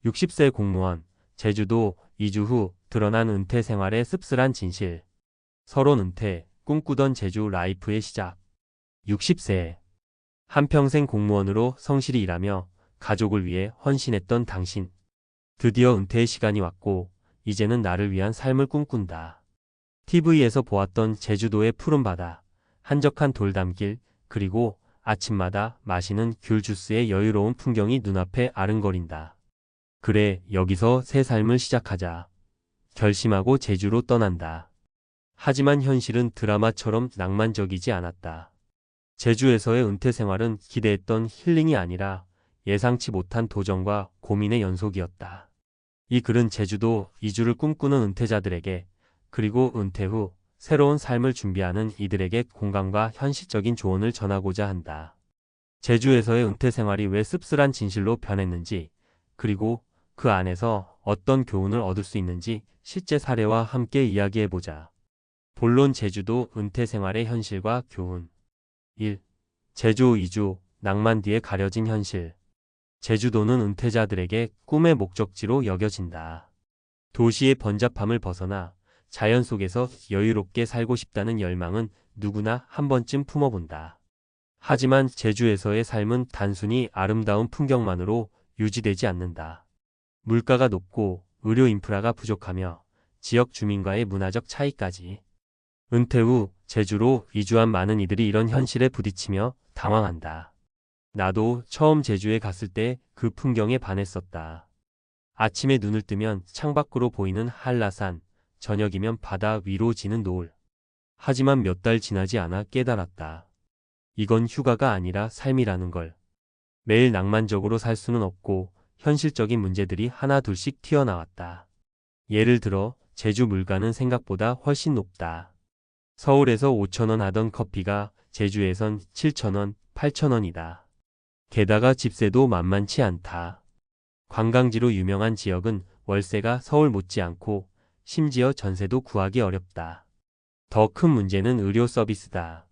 60세 공무원, 제주도 이주 후 드러난 은퇴 생활의 씁쓸한 진실. 서론 은퇴, 꿈꾸던 제주 라이프의 시작. 60세. 한평생 공무원으로 성실히 일하며 가족을 위해 헌신했던 당신. 드디어 은퇴의 시간이 왔고, 이제는 나를 위한 삶을 꿈꾼다. TV에서 보았던 제주도의 푸른 바다, 한적한 돌담길, 그리고 아침마다 마시는 귤 주스의 여유로운 풍경이 눈앞에 아른거린다. 그래, 여기서 새 삶을 시작하자. 결심하고 제주로 떠난다. 하지만 현실은 드라마처럼 낭만적이지 않았다. 제주에서의 은퇴 생활은 기대했던 힐링이 아니라 예상치 못한 도전과 고민의 연속이었다. 이 글은 제주도 이주를 꿈꾸는 은퇴자들에게, 그리고 은퇴 후 새로운 삶을 준비하는 이들에게 공감과 현실적인 조언을 전하고자 한다. 제주에서의 은퇴 생활이 왜 씁쓸한 진실로 변했는지, 그리고 그 안에서 어떤 교훈을 얻을 수 있는지 실제 사례와 함께 이야기해보자. 본론 제주도 은퇴 생활의 현실과 교훈. 1. 제주 이주, 낭만 뒤에 가려진 현실. 제주도는 은퇴자들에게 꿈의 목적지로 여겨진다. 도시의 번잡함을 벗어나 자연 속에서 여유롭게 살고 싶다는 열망은 누구나 한 번쯤 품어본다. 하지만 제주에서의 삶은 단순히 아름다운 풍경만으로 유지되지 않는다. 물가가 높고 의료 인프라가 부족하며 지역 주민과의 문화적 차이까지. 은퇴 후 제주로 이주한 많은 이들이 이런 현실에 부딪히며 당황한다. 나도 처음 제주에 갔을 때 그 풍경에 반했었다. 아침에 눈을 뜨면 창밖으로 보이는 한라산, 저녁이면 바다 위로 지는 노을. 하지만 몇 달 지나지 않아 깨달았다. 이건 휴가가 아니라 삶이라는 걸. 매일 낭만적으로 살 수는 없고 현실적인 문제들이 하나 둘씩 튀어나왔다. 예를 들어 제주 물가는 생각보다 훨씬 높다. 서울에서 5,000원 하던 커피가 제주에선 7,000원, 8,000원이다. 게다가 집세도 만만치 않다. 관광지로 유명한 지역은 월세가 서울 못지않고 심지어 전세도 구하기 어렵다. 더 큰 문제는 의료 서비스다.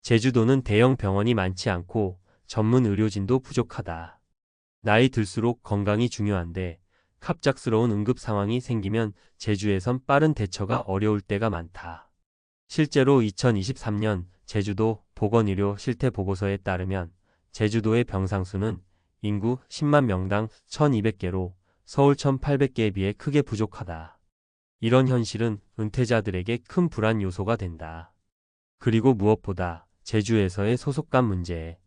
제주도는 대형 병원이 많지 않고 전문 의료진도 부족하다. 나이 들수록 건강이 중요한데 갑작스러운 응급 상황이 생기면 제주에선 빠른 대처가 어려울 때가 많다. 실제로 2023년 제주도 보건의료 실태 보고서에 따르면 제주도의 병상수는 인구 10만 명당 1,200개로 서울 1,800개에 비해 크게 부족하다. 이런 현실은 은퇴자들에게 큰 불안 요소가 된다. 그리고 무엇보다 제주에서의 소속감 문제.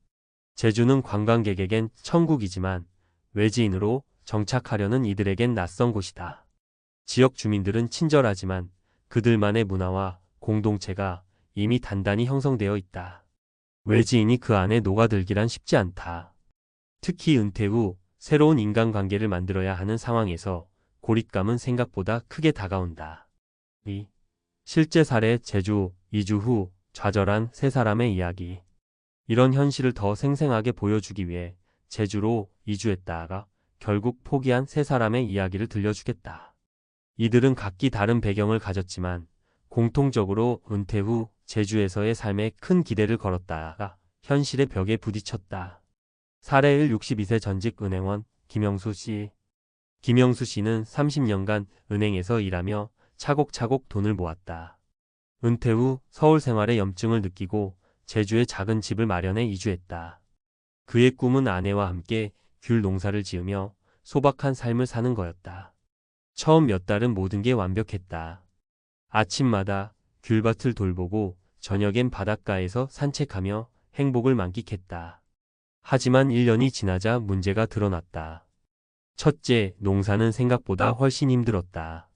제주는 관광객에겐 천국이지만 외지인으로 정착하려는 이들에겐 낯선 곳이다. 지역 주민들은 친절하지만 그들만의 문화와 공동체가 이미 단단히 형성되어 있다. 외지인이 그 안에 녹아들기란 쉽지 않다. 특히 은퇴 후 새로운 인간관계를 만들어야 하는 상황에서 고립감은 생각보다 크게 다가온다. 2. 실제 사례 제주 이주 후 좌절한 세 사람의 이야기. 이런 현실을 더 생생하게 보여주기 위해 제주로 이주했다가 결국 포기한 세 사람의 이야기를 들려주겠다. 이들은 각기 다른 배경을 가졌지만 공통적으로 은퇴 후 제주에서의 삶에 큰 기대를 걸었다가 현실의 벽에 부딪혔다. 사례 1. 62세 전직 은행원 김영수 씨. 김영수 씨는 30년간 은행에서 일하며 차곡차곡 돈을 모았다. 은퇴 후 서울 생활에 염증을 느끼고 제주에 작은 집을 마련해 이주했다. 그의 꿈은 아내와 함께 귤 농사를 지으며 소박한 삶을 사는 거였다. 처음 몇 달은 모든 게 완벽했다. 아침마다 귤밭을 돌보고 저녁엔 바닷가에서 산책하며 행복을 만끽했다. 하지만 1년이 지나자 문제가 드러났다. 첫째, 농사는 생각보다 훨씬 힘들었다.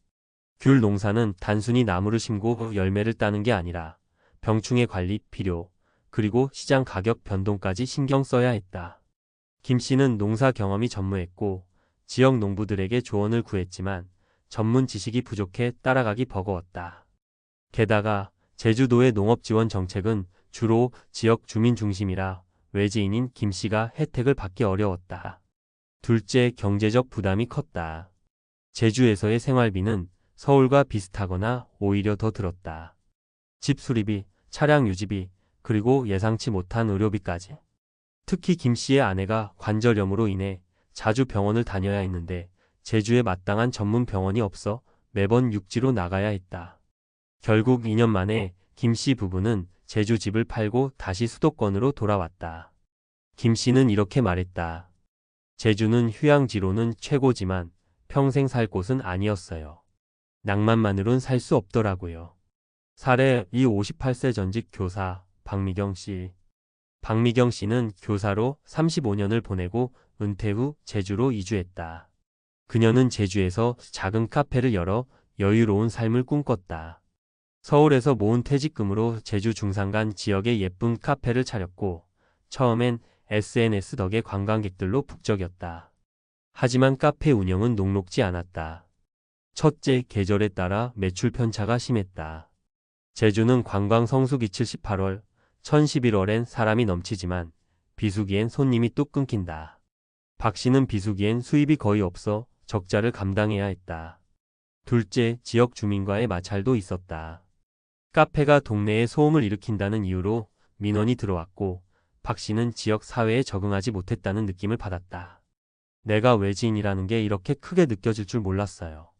귤 농사는 단순히 나무를 심고 열매를 따는 게 아니라 병충해 관리, 필요, 그리고 시장 가격 변동까지 신경 써야 했다. 김 씨는 농사 경험이 전무했고 지역 농부들에게 조언을 구했지만 전문 지식이 부족해 따라가기 버거웠다. 게다가 제주도의 농업지원 정책은 주로 지역 주민 중심이라 외지인인 김 씨가 혜택을 받기 어려웠다. 둘째, 경제적 부담이 컸다. 제주에서의 생활비는 서울과 비슷하거나 오히려 더 들었다. 집 수리비, 차량 유지비, 그리고 예상치 못한 의료비까지. 특히 김 씨의 아내가 관절염으로 인해 자주 병원을 다녀야 했는데 제주에 마땅한 전문 병원이 없어 매번 육지로 나가야 했다. 결국 2년 만에 김 씨 부부는 제주 집을 팔고 다시 수도권으로 돌아왔다. 김 씨는 이렇게 말했다. 제주는 휴양지로는 최고지만 평생 살 곳은 아니었어요. 낭만만으론 살 수 없더라고요. 사례 이 58세 전직 교사 박미경 씨. 박미경 씨는 교사로 35년을 보내고 은퇴 후 제주로 이주했다. 그녀는 제주에서 작은 카페를 열어 여유로운 삶을 꿈꿨다. 서울에서 모은 퇴직금으로 제주 중산간 지역에 예쁜 카페를 차렸고 처음엔 SNS 덕에 관광객들로 북적였다. 하지만 카페 운영은 녹록지 않았다. 첫째, 계절에 따라 매출 편차가 심했다. 제주는 관광 성수기 78월, 1011월엔 사람이 넘치지만 비수기엔 손님이 뚝 끊긴다. 박 씨는 비수기엔 수입이 거의 없어 적자를 감당해야 했다. 둘째, 지역 주민과의 마찰도 있었다. 카페가 동네에 소음을 일으킨다는 이유로 민원이 들어왔고 박 씨는 지역 사회에 적응하지 못했다는 느낌을 받았다. 내가 외지인이라는 게 이렇게 크게 느껴질 줄 몰랐어요.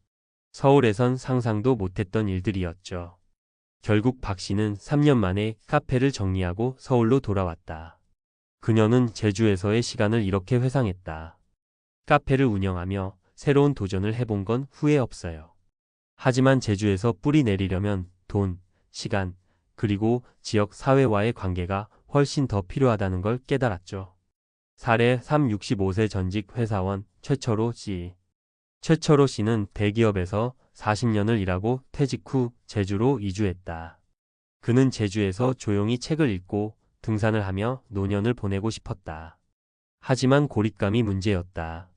서울에선 상상도 못했던 일들이었죠. 결국 박 씨는 3년 만에 카페를 정리하고 서울로 돌아왔다. 그녀는 제주에서의 시간을 이렇게 회상했다. 카페를 운영하며 새로운 도전을 해본 건 후회 없어요. 하지만 제주에서 뿌리 내리려면 돈, 시간, 그리고 지역 사회와의 관계가 훨씬 더 필요하다는 걸 깨달았죠. 사례 65세 전직 회사원 최철호 씨. 최철호 씨는 대기업에서 40년을 일하고 퇴직 후 제주로 이주했다. 그는 제주에서 조용히 책을 읽고 등산을 하며 노년을 보내고 싶었다. 하지만 고립감이 문제였다.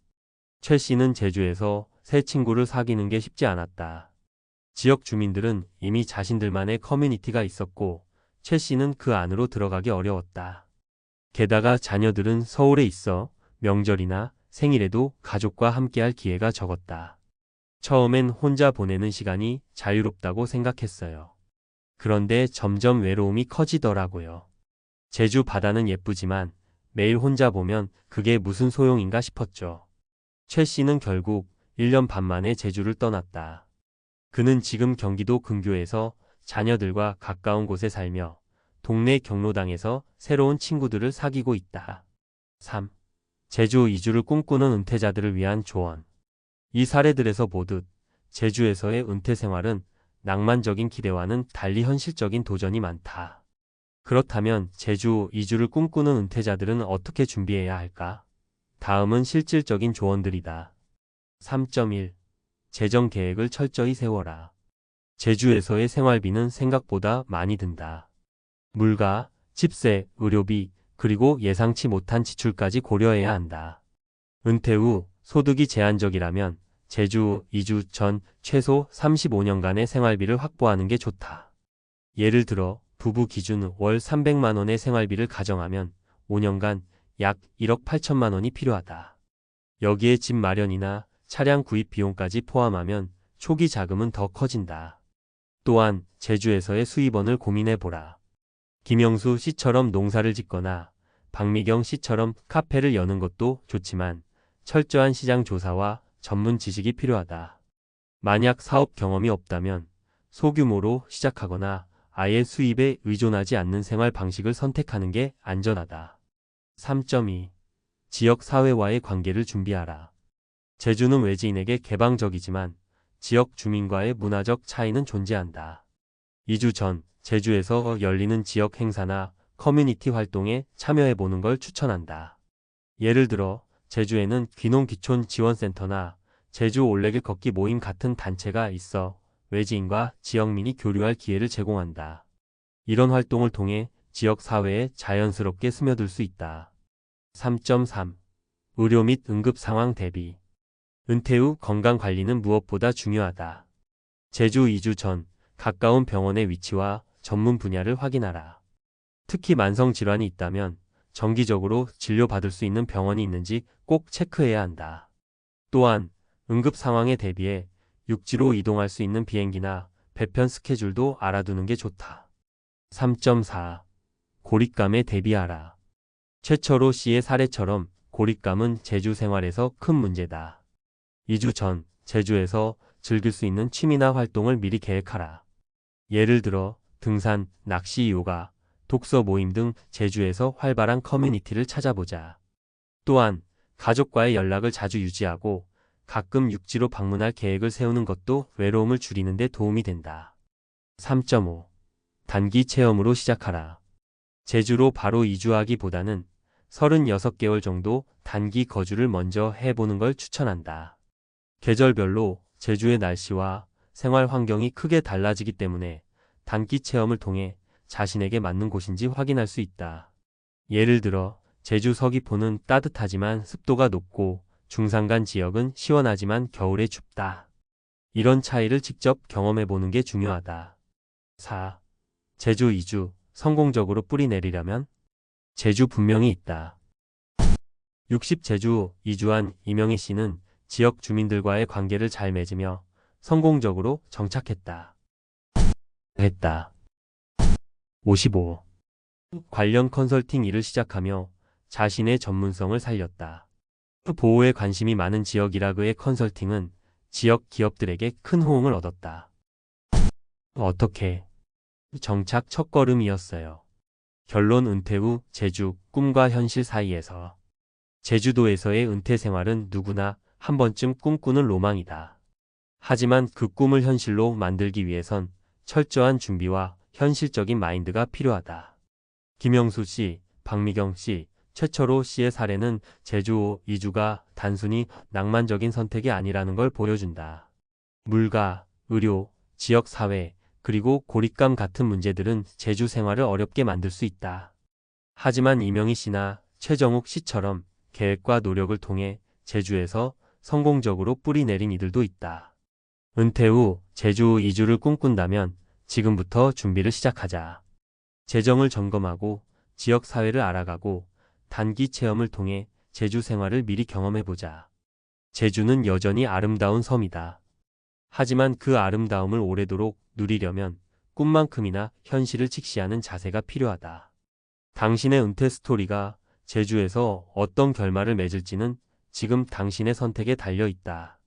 최 씨는 제주에서 새 친구를 사귀는 게 쉽지 않았다. 지역 주민들은 이미 자신들만의 커뮤니티가 있었고 최 씨는 그 안으로 들어가기 어려웠다. 게다가 자녀들은 서울에 있어 명절이나 생일에도 가족과 함께할 기회가 적었다. 처음엔 혼자 보내는 시간이 자유롭다고 생각했어요. 그런데 점점 외로움이 커지더라고요. 제주 바다는 예쁘지만 매일 혼자 보면 그게 무슨 소용인가 싶었죠. 최 씨는 결국 1년 반 만에 제주를 떠났다. 그는 지금 경기도 근교에서 자녀들과 가까운 곳에 살며 동네 경로당에서 새로운 친구들을 사귀고 있다. 3. 제주 이주를 꿈꾸는 은퇴자들을 위한 조언. 이 사례들에서 보듯 제주에서의 은퇴 생활은 낭만적인 기대와는 달리 현실적인 도전이 많다. 그렇다면 제주 이주를 꿈꾸는 은퇴자들은 어떻게 준비해야 할까? 다음은 실질적인 조언들이다. 3.1. 재정 계획을 철저히 세워라. 제주에서의 생활비는 생각보다 많이 든다. 물가, 집세, 의료비, 그리고 예상치 못한 지출까지 고려해야 한다. 은퇴 후 소득이 제한적이라면 제주 이주 전 최소 35년간의 생활비를 확보하는 게 좋다. 예를 들어 부부 기준 월 300만 원의 생활비를 가정하면 5년간 약 1억 8천만 원이 필요하다. 여기에 집 마련이나 차량 구입 비용까지 포함하면 초기 자금은 더 커진다. 또한 제주에서의 수입원을 고민해보라. 김영수 씨처럼 농사를 짓거나 박미경 씨처럼 카페를 여는 것도 좋지만 철저한 시장 조사와 전문 지식이 필요하다. 만약 사업 경험이 없다면 소규모로 시작하거나 아예 수입에 의존하지 않는 생활 방식을 선택하는 게 안전하다. 3.2. 지역 사회와의 관계를 준비하라. 제주는 외지인에게 개방적이지만 지역 주민과의 문화적 차이는 존재한다. 이주 전 제주에서 열리는 지역 행사나 커뮤니티 활동에 참여해보는 걸 추천한다. 예를 들어 제주에는 귀농귀촌지원센터나 제주 올레길 걷기 모임 같은 단체가 있어 외지인과 지역민이 교류할 기회를 제공한다. 이런 활동을 통해 지역 사회에 자연스럽게 스며들 수 있다. 3.3. 의료 및 응급 상황 대비. 은퇴 후 건강관리는 무엇보다 중요하다. 제주 이주 전 가까운 병원의 위치와 전문 분야를 확인하라. 특히 만성질환이 있다면 정기적으로 진료받을 수 있는 병원이 있는지 꼭 체크해야 한다. 또한 응급 상황에 대비해 육지로 이동할 수 있는 비행기나 배편 스케줄도 알아두는 게 좋다. 3.4. 고립감에 대비하라. 최철호 씨의 사례처럼 고립감은 제주 생활에서 큰 문제다. 2주 전 제주에서 즐길 수 있는 취미나 활동을 미리 계획하라. 예를 들어 등산, 낚시, 요가, 독서 모임 등 제주에서 활발한 커뮤니티를 찾아보자. 또한 가족과의 연락을 자주 유지하고 가끔 육지로 방문할 계획을 세우는 것도 외로움을 줄이는 데 도움이 된다. 3.5. 단기 체험으로 시작하라. 제주로 바로 이주하기보다는 36개월 정도 단기 거주를 먼저 해보는 걸 추천한다. 계절별로 제주의 날씨와 생활 환경이 크게 달라지기 때문에 단기 체험을 통해 자신에게 맞는 곳인지 확인할 수 있다. 예를 들어 제주 서귀포는 따뜻하지만 습도가 높고 중산간 지역은 시원하지만 겨울에 춥다. 이런 차이를 직접 경험해 보는 게 중요하다. 4. 제주 이주 성공적으로 뿌리 내리려면 제주 분명히 있다. 60 제주 이주한 이명희 씨는 지역 주민들과의 관계를 잘 맺으며 성공적으로 정착했다. 55. 관련 컨설팅 일을 시작하며 자신의 전문성을 살렸다. 보호에 관심이 많은 지역이라 그의 컨설팅은 지역 기업들에게 큰 호응을 얻었다. 어떻게? 정착 첫걸음이었어요. 결론 은퇴 후 제주 꿈과 현실 사이에서. 제주도에서의 은퇴 생활은 누구나 한 번쯤 꿈꾸는 로망이다. 하지만 그 꿈을 현실로 만들기 위해선 철저한 준비와 현실적인 마인드가 필요하다. 김영수 씨, 박미경 씨, 최철호 씨의 사례는 제주 이주가 단순히 낭만적인 선택이 아니라는 걸 보여준다. 물가, 의료, 지역사회, 그리고 고립감 같은 문제들은 제주 생활을 어렵게 만들 수 있다. 하지만 이명희 씨나 최정욱 씨처럼 계획과 노력을 통해 제주에서 성공적으로 뿌리 내린 이들도 있다. 은퇴 후 제주 이주를 꿈꾼다면 지금부터 준비를 시작하자. 재정을 점검하고 지역사회를 알아가고 단기 체험을 통해 제주 생활을 미리 경험해보자. 제주는 여전히 아름다운 섬이다. 하지만 그 아름다움을 오래도록 누리려면 꿈만큼이나 현실을 직시하는 자세가 필요하다. 당신의 은퇴 스토리가 제주에서 어떤 결말을 맺을지는 지금 당신의 선택에 달려 있다.